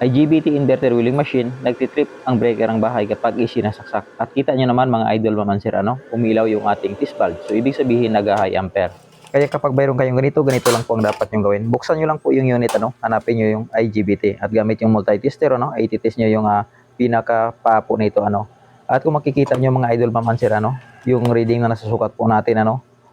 IGBT inverter wheeling machine, nagtitrip ang breaker ng bahay kapag isinasaksak. At kita nyo naman mga idol mamansir, umilaw yung ating test valve. So ibig sabihin nag-high ampere. Kaya kapag mayroon kayong ganito lang po ang dapat nyo gawin. Buksan nyo lang po yung unit, hanapin nyo yung IGBT at gamit yung multi-tester, i-test nyo yung pinaka-papo nito, At kung makikita nyo mga idol mamansir, yung reading na nasusukat po natin,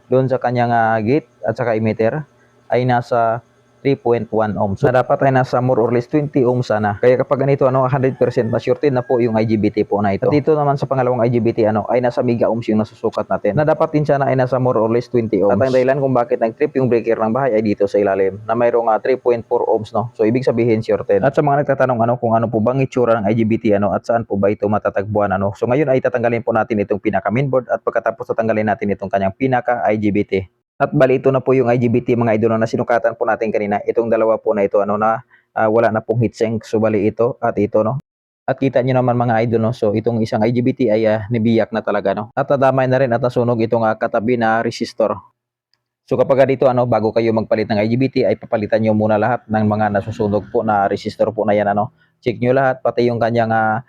doon sa kanyang gate at saka emitter ay nasa 3.1 ohms. So, na dapat ay nasa more or less 20 ohms sana. Kaya kapag ganito, 100% na sure na po yung IGBT po na ito. At dito naman sa pangalawang IGBT, ay nasa mega ohms yung nasusukat natin. Na dapat din sana ay nasa more or less 20 ohms. At ang dahilan kung bakit nag-trip yung breaker ng bahay ay dito sa ilalim, na mayroong 3.4 ohms, So, ibig sabihin sure. At sa mga nagtatanong, kung ano po bang itsura ng IGBT, at saan po ba ito matatagpuan, So, ngayon ay tatanggalin po natin itong pinaka mainboard at pagkatapos tatanggalin natin itong kanyang pinaka IGBT. At bali ito na po yung IGBT mga idol na sinukatan po natin kanina. Itong dalawa po na ito wala na pong heatsink. So bali ito at ito, At kita niyo naman mga idol, So itong isang IGBT ay nibiyak na talaga, At nadamay na rin at nasunog itong katabi na resistor. So kapag dito bago kayo magpalit ng IGBT ay papalitan niyo muna lahat ng mga nasusunog po na resistor po na yan, Check niyo lahat pati yung kanyang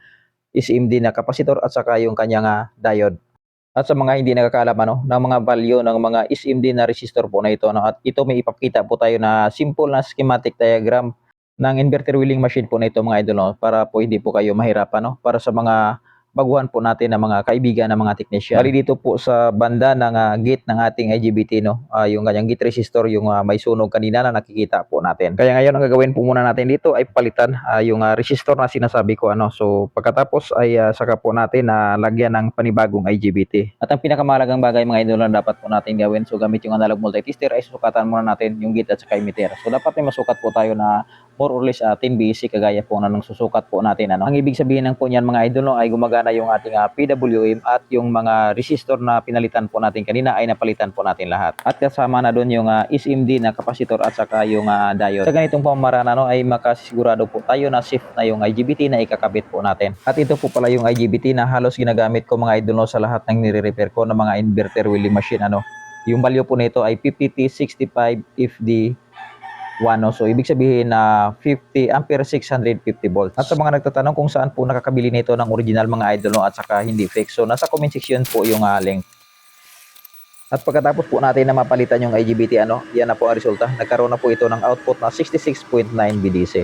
SMD na capacitor at saka yung kanyang diode. At sa mga hindi nakakaalam ng mga value ng mga SMD na resistor po na ito, at ito may ipakita po tayo na simple na schematic diagram ng inverter wheeling machine po na ito mga idol, para po hindi po kayo mahirapan, para sa mga baguhan po natin ng mga kaibigan ng mga technician. Bali dito po sa banda ng gate ng ating IGBT, yung kanyang gate resistor, yung may sunog kanina na nakikita po natin. Kaya ngayon ang gagawin po muna natin dito ay palitan yung resistor na sinasabi ko, So pagkatapos ay saka po natin lagyan ng panibagong IGBT. At ang pinakamahalagang bagay mga idol na dapat po natin gawin, so gamit yung analog multi-tester ay susukatan muna natin yung gate at saka emitter. So dapat may masukat po tayo na more or less 10 basic kagaya po na nang susukat po natin, Ang ibig sabihin ng po niyan mga idol, ay gumagana yung ating PWM at yung mga resistor na pinalitan po natin kanina ay napalitan po natin lahat. At kasama na doon yung SMD na capacitor at saka yung diode. Sa ganitong pamamaraan ay makasigurado po tayo na safe na yung IGBT na ikakabit po natin. At ito po pala yung IGBT na halos ginagamit ko mga idol sa lahat ng nire-repair ko ng mga inverter wheeling machine. Yung value po nito ay 50T65 FD 1, So ibig sabihin na 50 ampere 650 volts. At sa mga nagtatanong kung saan po nakakabili nito ng original mga idol, at saka hindi fake, so nasa comment section po yung link. At pagkatapos po natin na mapalitan yung IGBT, yan na po ang resulta. Nagkaroon na po ito ng output na 66.9 VDC.